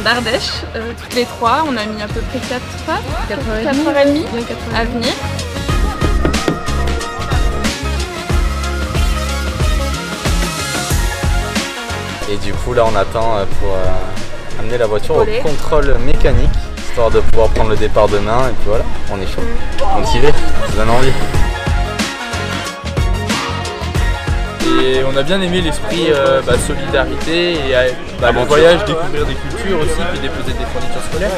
d'Ardèche, toutes les trois. On a mis à peu près 4h30 à venir. Et du coup là on attend pour amener la voiture au contrôle mécanique, histoire de pouvoir prendre le départ demain, et puis voilà, on est chaud, motivé, ça donne envie. Et on a bien aimé l'esprit solidarité et le voyage, découvrir des cultures aussi, puis déposer des fournitures scolaires.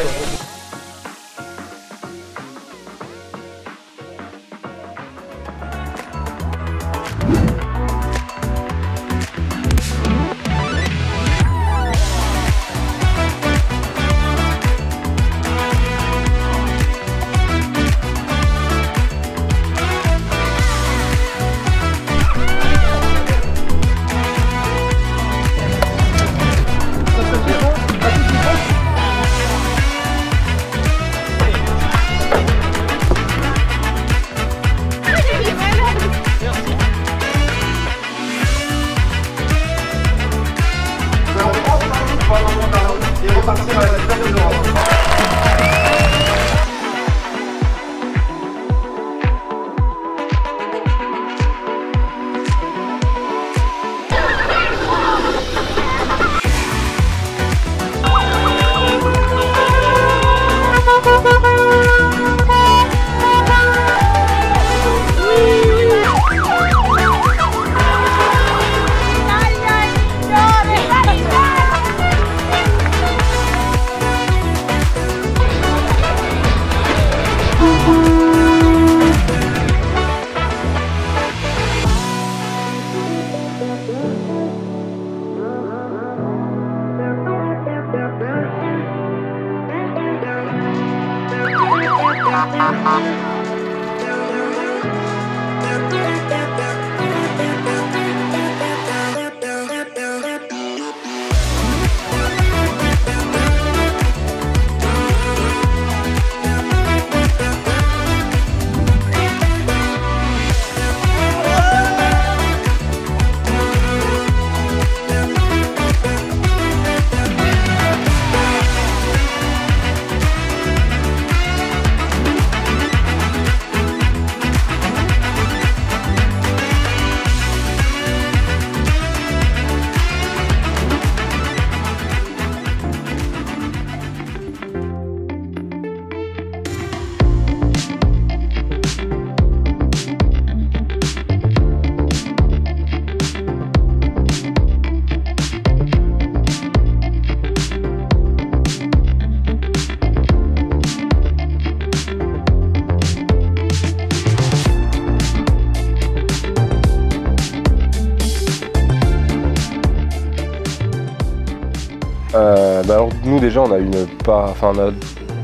Alors nous déjà on a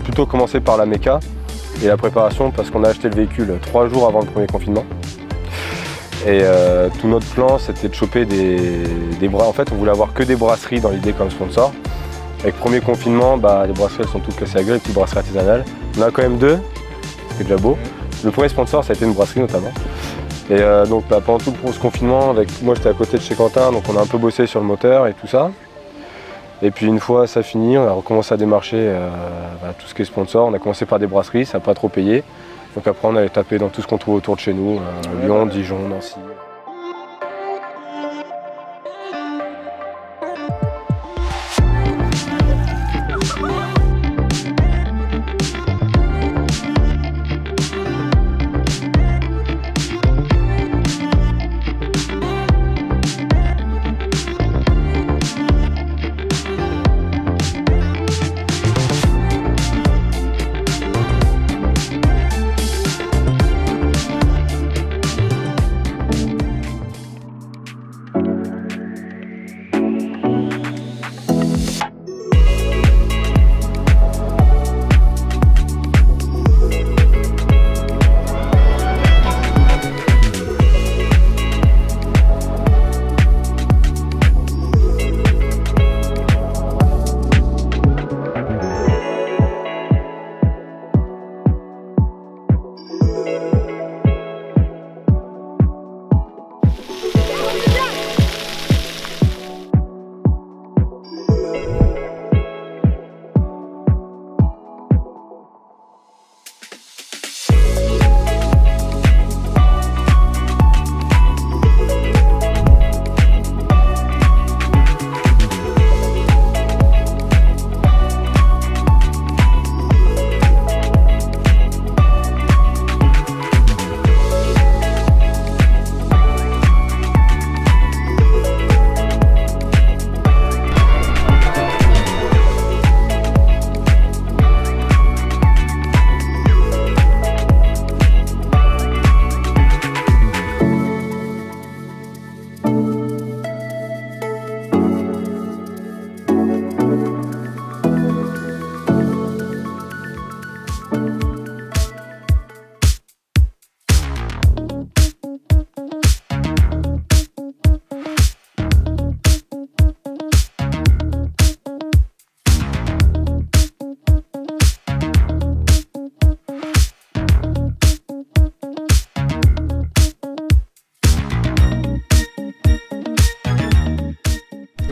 plutôt commencé par la méca et la préparation parce qu'on a acheté le véhicule 3 jours avant le premier confinement. Et tout notre plan c'était de choper des bras. En fait on voulait avoir que des brasseries dans l'idée comme sponsor. Avec le premier confinement, les brasseries elles sont toutes cassées à gueule, les petites brasseries artisanales. On en a quand même 2, c'est déjà beau. Le premier sponsor ça a été une brasserie notamment. Et donc pendant tout ce confinement, moi j'étais à côté de chez Quentin, donc on a un peu bossé sur le moteur et tout ça. Et puis une fois ça fini, on a recommencé à démarcher tout ce qui est sponsor. On a commencé par des brasseries, ça n'a pas trop payé. Donc après on allait taper dans tout ce qu'on trouve autour de chez nous, Lyon, Dijon, Nancy.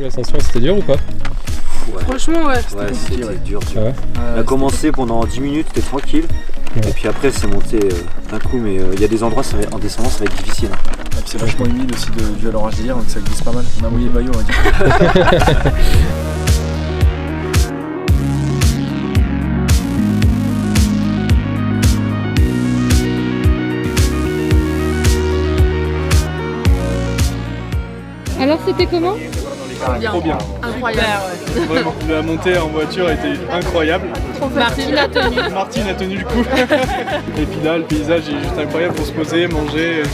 l'ascension, c'était dur ou pas? Franchement, ouais. C'était dur. On a commencé pendant 10 minutes, c'était tranquille. Et puis après, c'est monté d'un coup, mais il y a des endroits, en descendant, ça va être difficile. Et puis c'est vachement humide aussi dû à l'orage d'hier, donc ça glisse pas mal. On a mouillé le maillot, on va dire. Alors c'était comment? Trop bien. Incroyable. Vraiment, la montée en voiture était incroyable. Martine a tenu. Martine a tenu le coup. Et puis là, le paysage est juste incroyable pour se poser, manger et tout.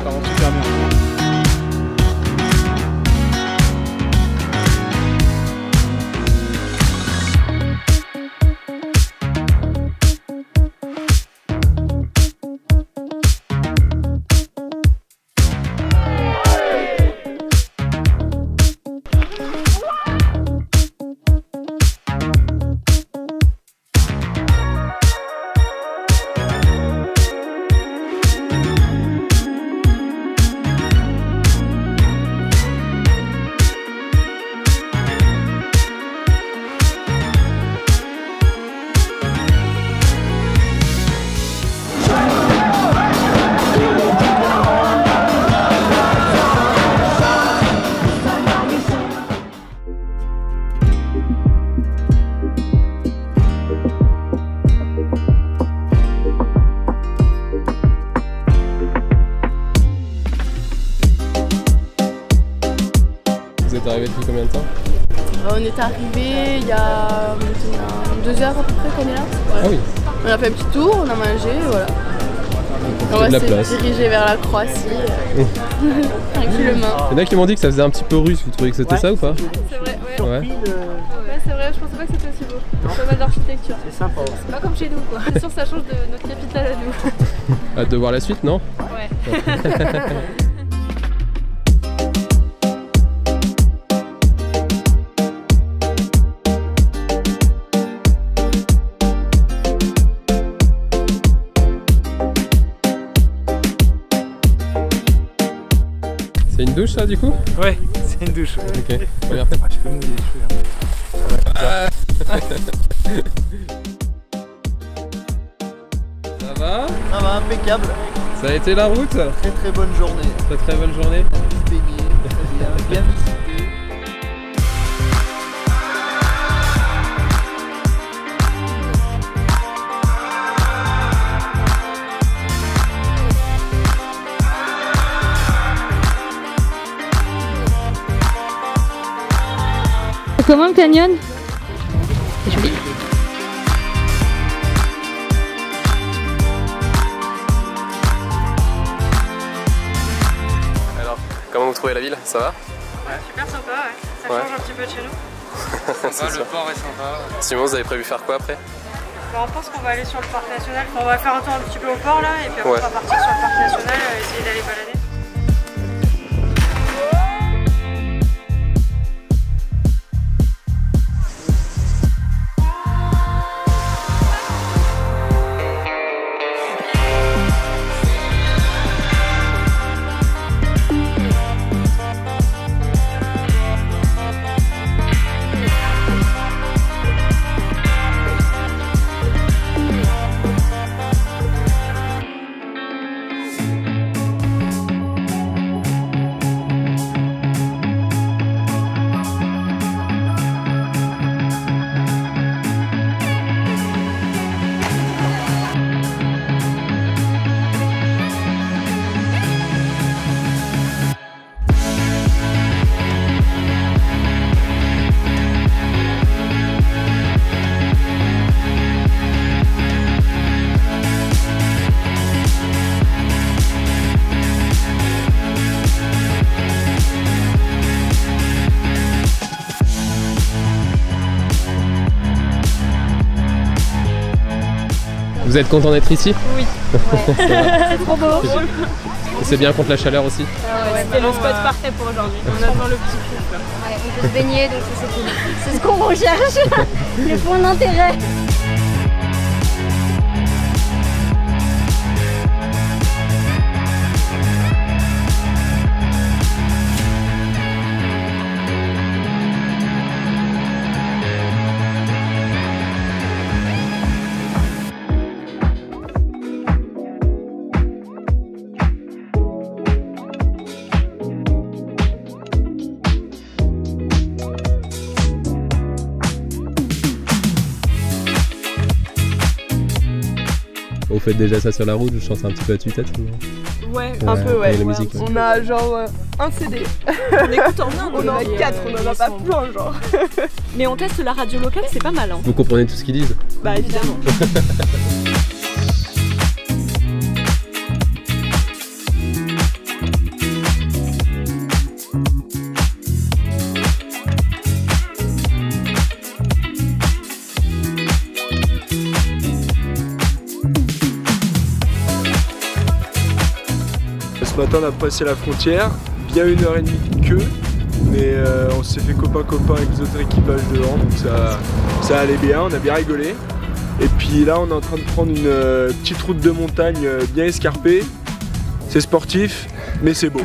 Ça rend super bien. Vous êtes arrivé depuis combien de temps? On est arrivé il y a 2 heures à peu près qu'on est là. Ouais. Ah oui. On a fait un petit tour, on a mangé, voilà. On va se diriger vers la Croatie tranquillement. Il y en a qui m'ont dit que ça faisait un petit peu russe, vous trouvez que c'était ça ou pas? C'est vrai, ouais. Ouais. Ouais, c'est vrai, je pensais pas que c'était aussi beau. Pas mal d'architecture. C'est sympa. C'est pas comme chez nous quoi. C'est sûr ça change de notre capitale à nous. Hâte de voir la suite, non? Ouais. C'est une douche ça du coup? Ouais, c'est une douche. Ok, première fois. Je peux mouiller les cheveux. Ça va? Ça va, impeccable. Ça a été la route? Très très bonne journée. Très bonne journée. Baigné, très bien, bien visité. Comment le canyon? C'est joli. Alors, comment vous trouvez la ville? Ça va? Ouais, super sympa, ouais. Ça change un petit peu de chez nous. Le port est sympa. Simon, vous avez prévu faire quoi après? Bah, on pense qu'on va aller sur le parc national. Enfin, on va faire un tour un petit peu au port là, et puis après on va partir sur le parc national, essayer d'aller balader. Vous êtes content d'être ici? Oui. Ouais. C'est trop beau. C'est bien contre la chaleur aussi? Ouais, c'était le spot parfait pour aujourd'hui. On attend le petit coup. Ouais, on peut se baigner, donc c'est cool. C'est ce qu'on recherche, les points d'intérêt. Vous faites déjà ça sur la route, vous chantez un petit peu à tue-tête ou... Ouais, un peu, ouais. La musique, on a genre un CD. On écoute en Inde. On en a 4, on en a pas plein, genre. Mais on teste la radio locale, c'est pas mal. Hein. Vous comprenez tout ce qu'ils disent? Bah évidemment. Ce matin on a passé la frontière, bien 1h30 de queue, mais on s'est fait copain-copain avec les autres équipages devant, donc ça allait bien, on a bien rigolé. Et puis là on est en train de prendre une petite route de montagne bien escarpée, c'est sportif, mais c'est beau.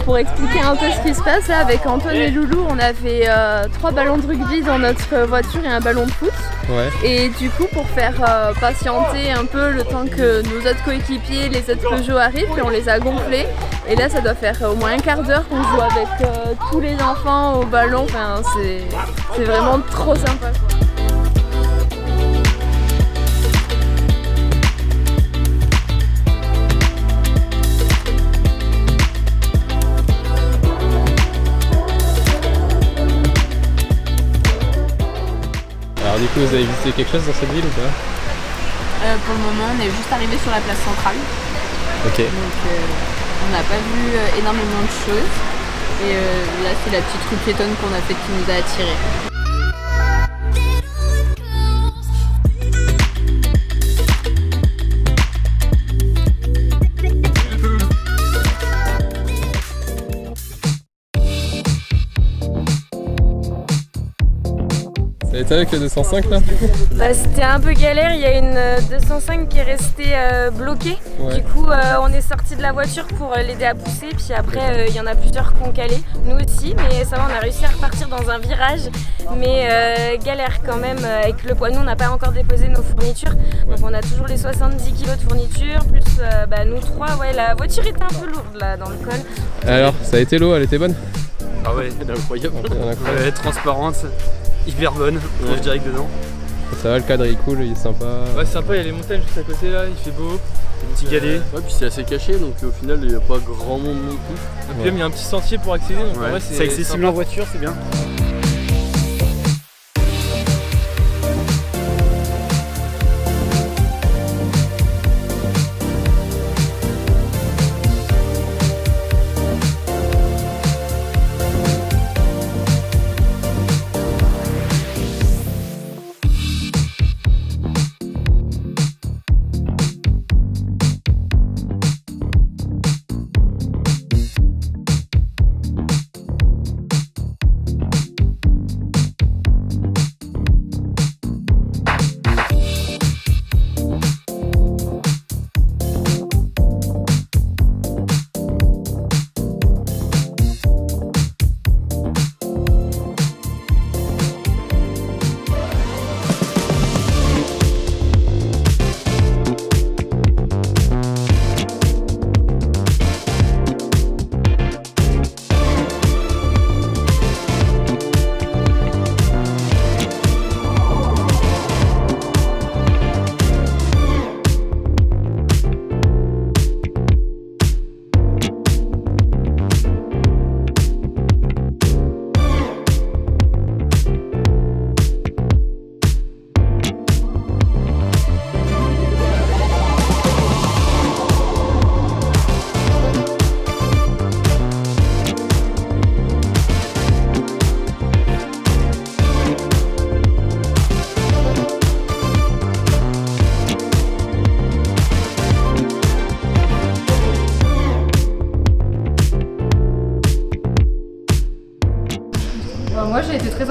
Pour expliquer un peu ce qui se passe, là, avec Antoine et Loulou, on avait 3 ballons de rugby dans notre voiture et un ballon de foot. Ouais. Et du coup, pour faire patienter un peu le temps que nos autres coéquipiers, les autres Peugeot arrivent, on les a gonflés. Et là, ça doit faire au moins un quart d'heure qu'on joue avec tous les enfants au ballon. Enfin, c'est vraiment trop sympa, quoi. Alors du coup, vous avez visité quelque chose dans cette ville ou pas? Pour le moment, on est juste arrivé sur la place centrale. Ok. Donc on n'a pas vu énormément de choses. Et là, c'est la petite rue piétonne qu'on a faite qui nous a attirés. Ça a été avec le 205 là? Bah, c'était un peu galère, il y a une 205 qui est restée bloquée. Ouais. Du coup on est sorti de la voiture pour l'aider à pousser, puis après il y en a plusieurs qui ont calé, nous aussi, mais ça va, on a réussi à repartir dans un virage, mais galère quand même avec le poids. Nous on n'a pas encore déposé nos fournitures, donc on a toujours les 70 kg de fournitures, plus nous trois, ouais, la voiture était un peu lourde là dans le col. Alors, ça a été l'eau, elle était bonne? Ah ouais, elle est incroyable. Elle est transparente. Hyper bonne, on mange direct dedans. Ça va, le cadre il est cool, il est sympa. Ouais, c'est sympa, il y a les montagnes juste à côté là, il fait beau, des petits galets. Ouais, puis c'est assez caché, donc au final il n'y a pas grand monde non plus. Et puis même il y a un petit sentier pour accéder, donc en vrai c'est accessible sympa. en voiture, c'est bien.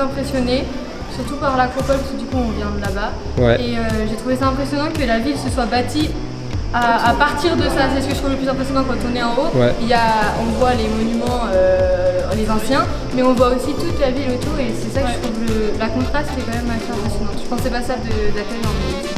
impressionnée, surtout par l'Acropole, parce que du coup on vient de là-bas. Ouais. Et j'ai trouvé ça impressionnant que la ville se soit bâtie à partir de ça. C'est ce que je trouve le plus impressionnant quand on est en haut. Ouais. On voit les monuments, les anciens, mais on voit aussi toute la ville autour et c'est ça que je trouve la contraste est quand même assez impressionnant. Je pensais pas ça d'Athènes en ville.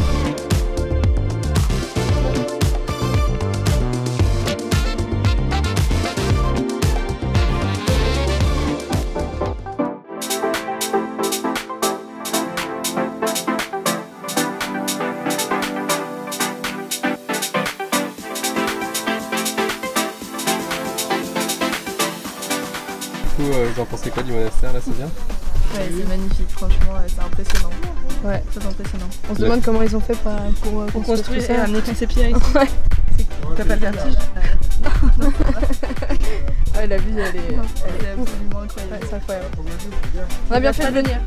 Vous en pensez quoi du monastère là, c'est bien? Ouais, c'est magnifique, franchement, c'est impressionnant. Ouais, très impressionnonnant. On se demande comment ils ont fait pour construire et amener tous ces pierres ici. Ouais. T'as pas le vertige? Non. Ouais, la vue, elle est absolument incroyable. Ouais, c'est incroyable. On a bien fait de venir.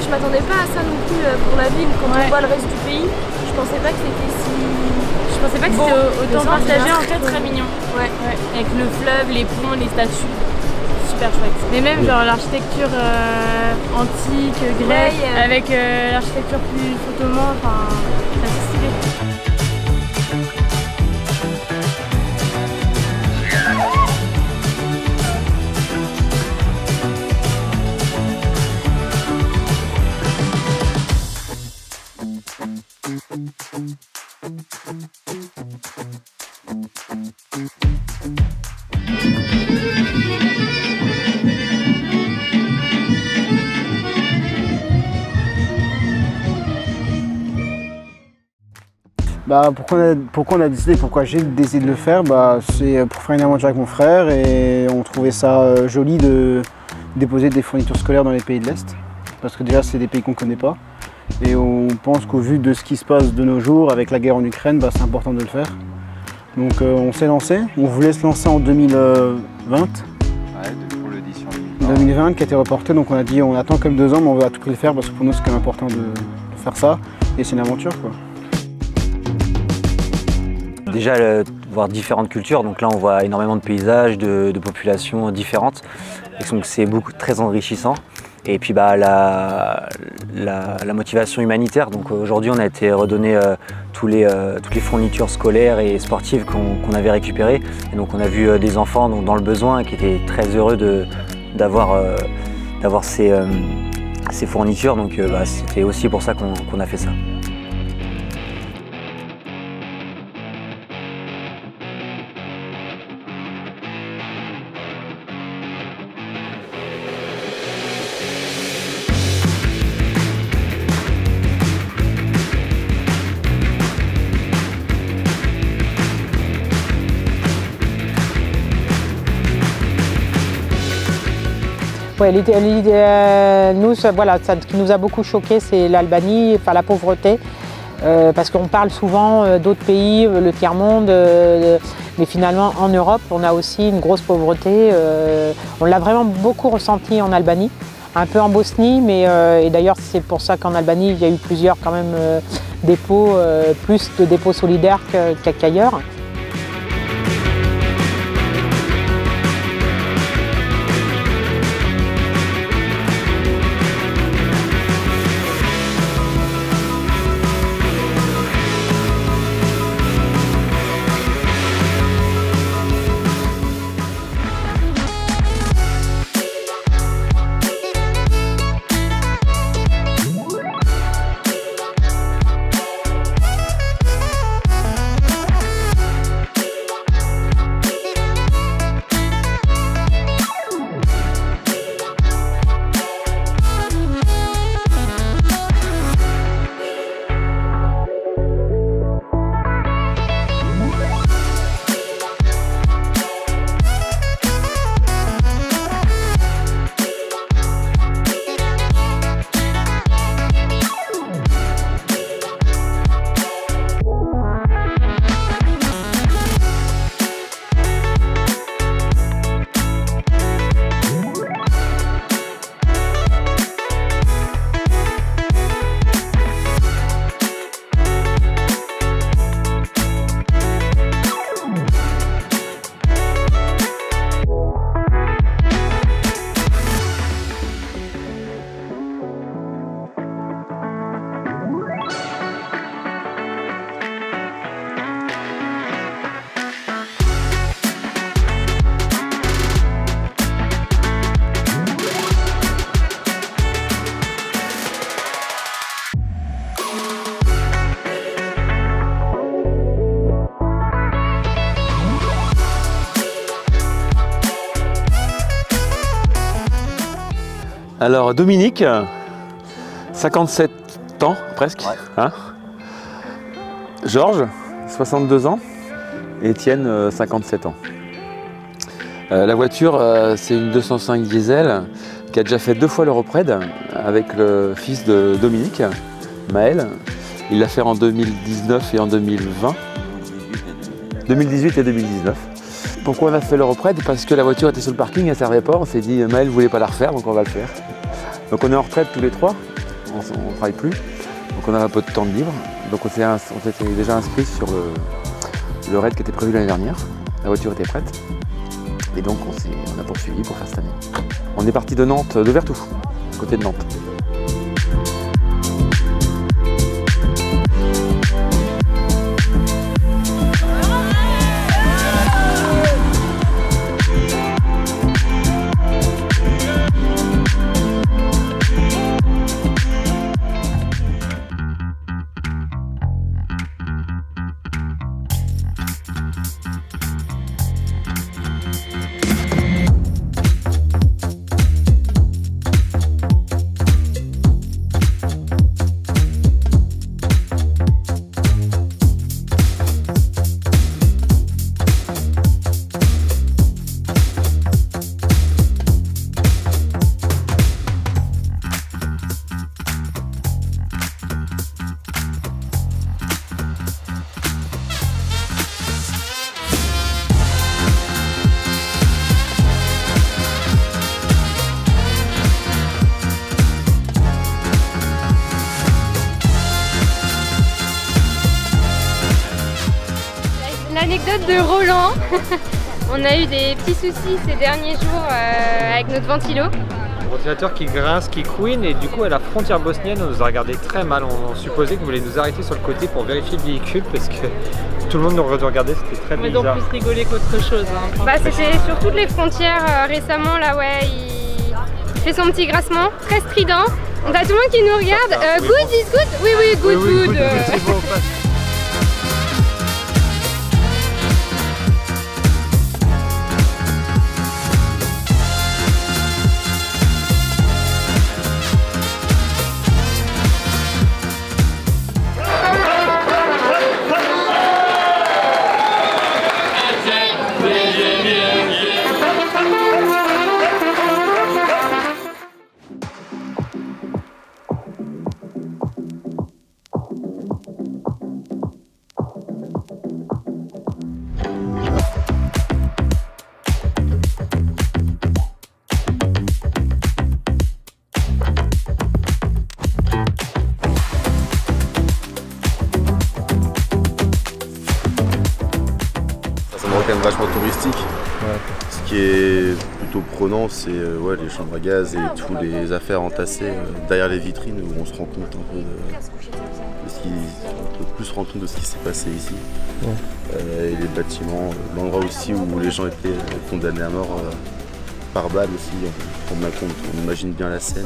Je m'attendais pas à ça non plus pour la ville. Quand on voit le reste du pays, je pensais pas que c'était si... Je pensais pas que c'était autant partagé. Très mignon. Ouais. Avec le fleuve, les ponts, les statues. Super chouette. Mais même genre l'architecture antique, grecque, avec l'architecture plus ottomane, enfin c'est assez stylé. Pourquoi on a décidé, pourquoi j'ai décidé de le faire, c'est pour faire une aventure avec mon frère et on trouvait ça joli de déposer des fournitures scolaires dans les pays de l'Est. Parce que déjà c'est des pays qu'on ne connaît pas et on pense qu'au vu de ce qui se passe de nos jours avec la guerre en Ukraine, c'est important de le faire. Donc on s'est lancé, on voulait se lancer en 2020. Ouais, pour l'édition 2020 qui a été reportée, donc on a dit on attend quand même 2 ans mais on va à tout prix le faire parce que pour nous c'est quand même important de faire ça et c'est une aventure quoi. Déjà voir différentes cultures, donc là on voit énormément de paysages, de populations différentes, et donc c'est très enrichissant. Et puis la motivation humanitaire, donc aujourd'hui on a été redonné toutes les fournitures scolaires et sportives qu'on avait récupérées. Et donc on a vu des enfants dans le besoin qui étaient très heureux d'avoir ces fournitures, donc c'était aussi pour ça qu'on a fait ça. Ouais, nous, voilà, ce qui nous a beaucoup choqué, c'est l'Albanie, enfin la pauvreté, parce qu'on parle souvent d'autres pays, le tiers-monde, mais finalement en Europe, on a aussi une grosse pauvreté. On l'a vraiment beaucoup ressenti en Albanie, un peu en Bosnie, mais et d'ailleurs c'est pour ça qu'en Albanie, il y a eu plusieurs quand même dépôts, plus de dépôts solidaires qu'ailleurs. Alors Dominique, 57 ans presque. Ouais. Hein, Georges, 62 ans. Et Étienne, 57 ans. La voiture, c'est une 205 diesel qui a déjà fait 2 fois l'Europride avec le fils de Dominique, Maël. Il l'a fait en 2019 et en 2020. 2018 et 2019. Pourquoi on a fait l'Europride? Parce que la voiture était sur le parking, elle ne servait pas. On s'est dit, Maël ne voulait pas la refaire, donc on va le faire. Donc on est en retraite tous les 3, on ne travaille plus. Donc on a un peu de temps de libre. Donc on s'était déjà inscrit sur le raid qui était prévu l'année dernière. La voiture était prête. Et donc on a poursuivi pour faire cette année. On est parti de Nantes, de Vertou, à côté de Nantes. L'anecdote de Roland, on a eu des petits soucis ces derniers jours avec notre ventilo. Le ventilateur qui grince, qui couine, et du coup à la frontière bosnienne on nous a regardé très mal. On supposait que vous voulez nous arrêter sur le côté pour vérifier le véhicule parce que tout le monde nous regardait, c'était très bizarre. Mais donc plus rigoler qu'autre chose. Hein, bah, c'était sur toutes les frontières récemment, là ouais, il fait son petit grassement, très strident. On a tout le monde qui nous regarde. Good is good? Oui, oui, good, good. Quand même vachement touristique. Ouais. Ce qui est plutôt prenant, c'est ouais, les chambres à gaz et toutes les affaires entassées derrière les vitrines où on se rend compte un peu de ce qui, on peut plus se rendre compte de ce qui s'est passé ici. Ouais. Et les bâtiments, l'endroit aussi où les gens étaient condamnés à mort par balle aussi, on imagine bien la scène.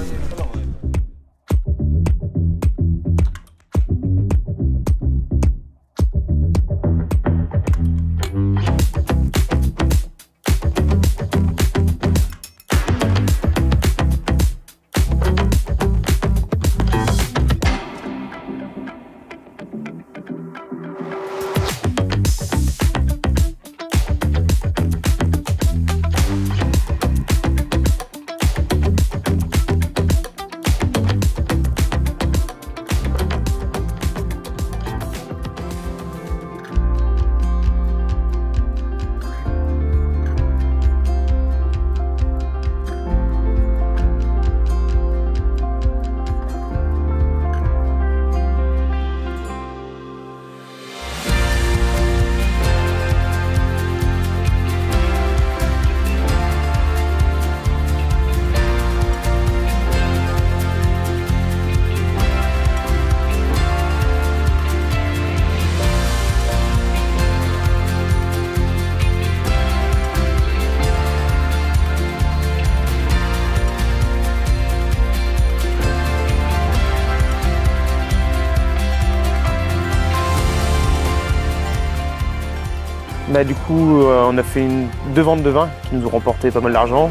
Bah, du coup, on a fait 2 ventes de vin qui nous ont remporté pas mal d'argent.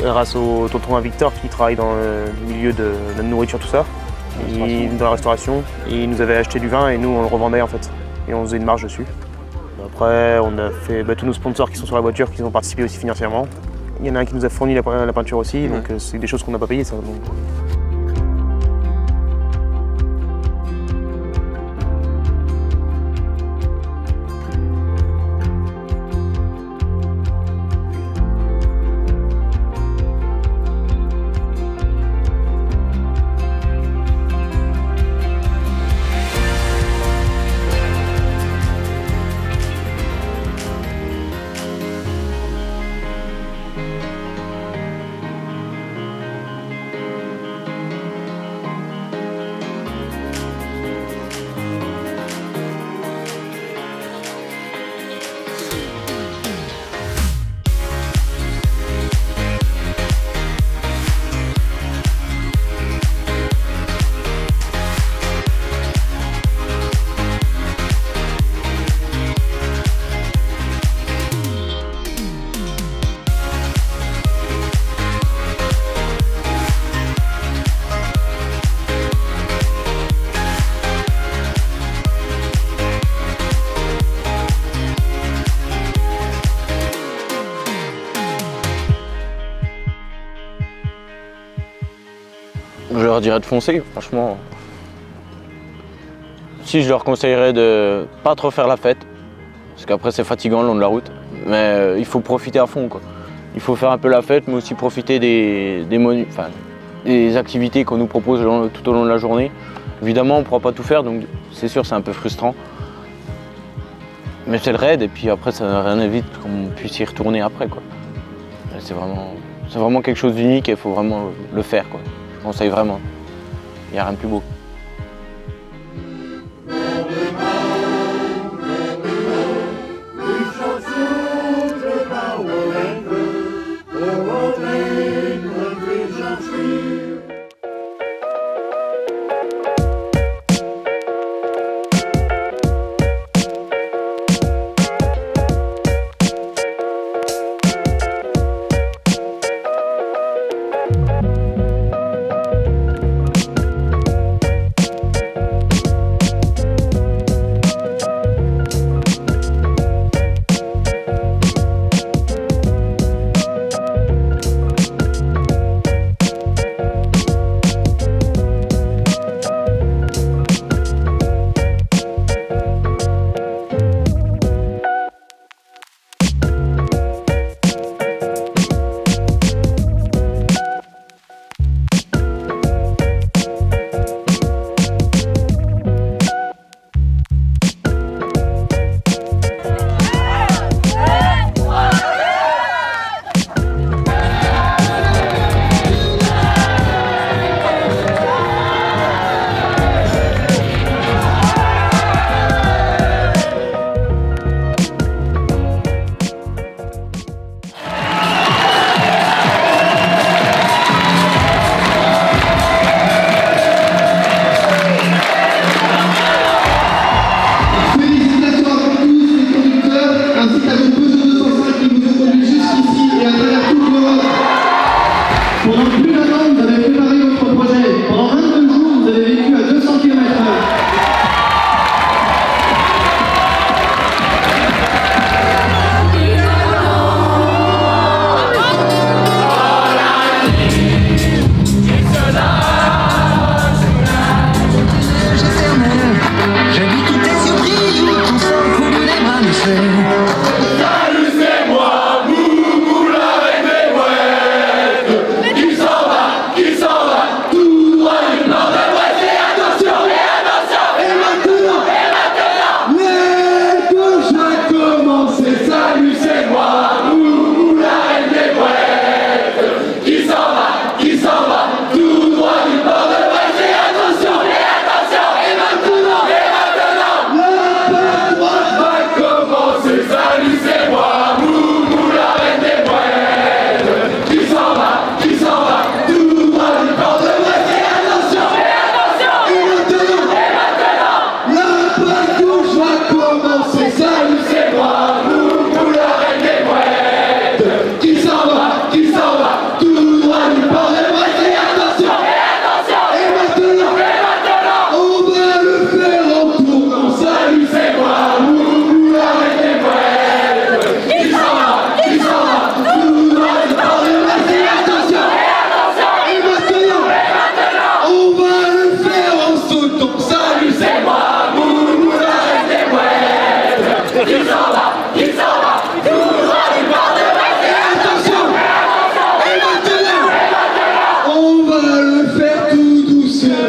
grâce au tonton Victor qui travaille dans le milieu de la nourriture, tout ça, dans la restauration. Il nous avait acheté du vin et nous on le revendait en fait. Et on faisait une marge dessus. Après on a fait tous nos sponsors qui sont sur la voiture qui ont participé aussi financièrement. Il y en a un qui nous a fourni la peinture aussi, donc c'est des choses qu'on n'a pas payées ça. Donc. Je leur dirais de foncer, franchement. Si, je leur conseillerais de pas trop faire la fête, parce qu'après c'est fatigant le long de la route, mais il faut profiter à fond, quoi. Il faut faire un peu la fête, mais aussi profiter des activités qu'on nous propose tout au long de la journée. Évidemment, on ne pourra pas tout faire, donc c'est sûr, c'est un peu frustrant. Mais c'est le raid, et puis après, ça rien n'évite qu'on puisse y retourner après, quoi. C'est vraiment quelque chose d'unique et il faut vraiment le faire, quoi. Je conseille vraiment. Il n'y a rien de plus beau.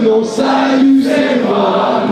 mon salut, c'est moi,